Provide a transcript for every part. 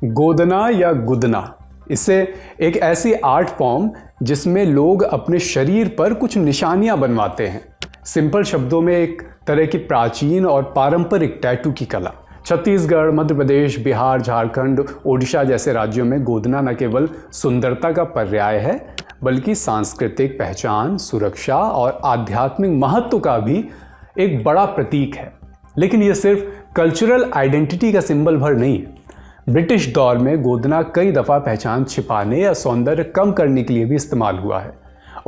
गोदना या गुदना, इसे एक ऐसी आर्ट फॉर्म जिसमें लोग अपने शरीर पर कुछ निशानियां बनवाते हैं। सिंपल शब्दों में एक तरह की प्राचीन और पारंपरिक टैटू की कला। छत्तीसगढ़, मध्य प्रदेश, बिहार, झारखंड, ओडिशा जैसे राज्यों में गोदना न केवल सुंदरता का पर्याय है बल्कि सांस्कृतिक पहचान, सुरक्षा और आध्यात्मिक महत्व का भी एक बड़ा प्रतीक है। लेकिन यह सिर्फ कल्चरल आइडेंटिटी का सिंबल भर नहीं है। ब्रिटिश दौर में गोदना कई दफ़ा पहचान छिपाने या सौंदर्य कम करने के लिए भी इस्तेमाल हुआ है।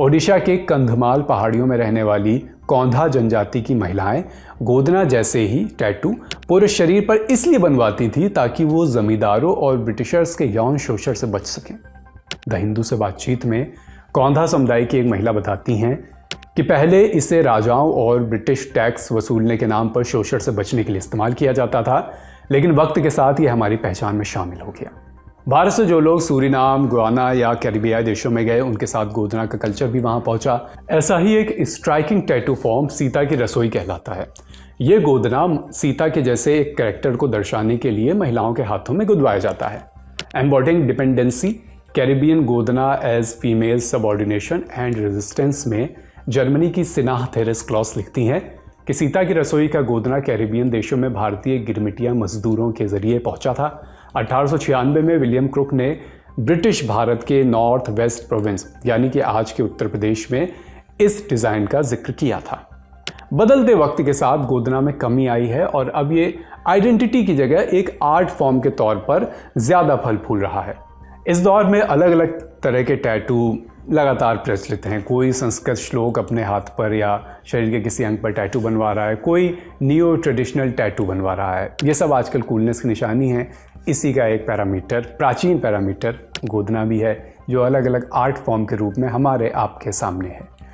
ओडिशा के कंधमाल पहाड़ियों में रहने वाली कौंधा जनजाति की महिलाएं गोदना जैसे ही टैटू पूरे शरीर पर इसलिए बनवाती थी ताकि वो जमींदारों और ब्रिटिशर्स के यौन शोषण से बच सकें। द हिंदू से बातचीत में कौंधा समुदाय की एक महिला बताती हैं कि पहले इसे राजाओं और ब्रिटिश टैक्स वसूलने के नाम पर शोषण से बचने के लिए इस्तेमाल किया जाता था, लेकिन वक्त के साथ ये हमारी पहचान में शामिल हो गया। भारत से जो लोग सूरीनाम, गुयाना या कैरिबियाई देशों में गए, उनके साथ गोदना का कल्चर भी वहाँ पहुँचा। ऐसा ही एक स्ट्राइकिंग टैटू फॉर्म सीता की रसोई कहलाता है। ये गोदना सीता के जैसे एक कैरेक्टर को दर्शाने के लिए महिलाओं के हाथों में गुदवाया जाता है। एम्बॉडिंग डिपेंडेंसी, कैरिबियन गोदना as female subordination and resistance में जर्मनी की सिनाह थेरेस क्लॉस लिखती हैं कि सीता की रसोई का गोदना कैरिबियन देशों में भारतीय गिरमिटिया मजदूरों के जरिए पहुंचा था। 1896 में विलियम क्रुक ने ब्रिटिश भारत के नॉर्थ वेस्ट प्रोविंस यानी कि आज के उत्तर प्रदेश में इस डिज़ाइन का जिक्र किया था। बदलते वक्त के साथ गोदना में कमी आई है और अब ये आइडेंटिटी की जगह एक आर्ट फॉर्म के तौर पर ज़्यादा फल फूल रहा है। इस दौर में अलग अलग तरह के टैटू लगातार प्रचलित हैं। कोई संस्कृत श्लोक अपने हाथ पर या शरीर के किसी अंग पर टैटू बनवा रहा है, कोई नियो ट्रेडिशनल टैटू बनवा रहा है। ये सब आजकल कूलनेस की निशानी है। इसी का एक पैरामीटर, प्राचीन पैरामीटर गोदना भी है, जो अलग अलग आर्ट फॉर्म के रूप में हमारे आपके सामने है।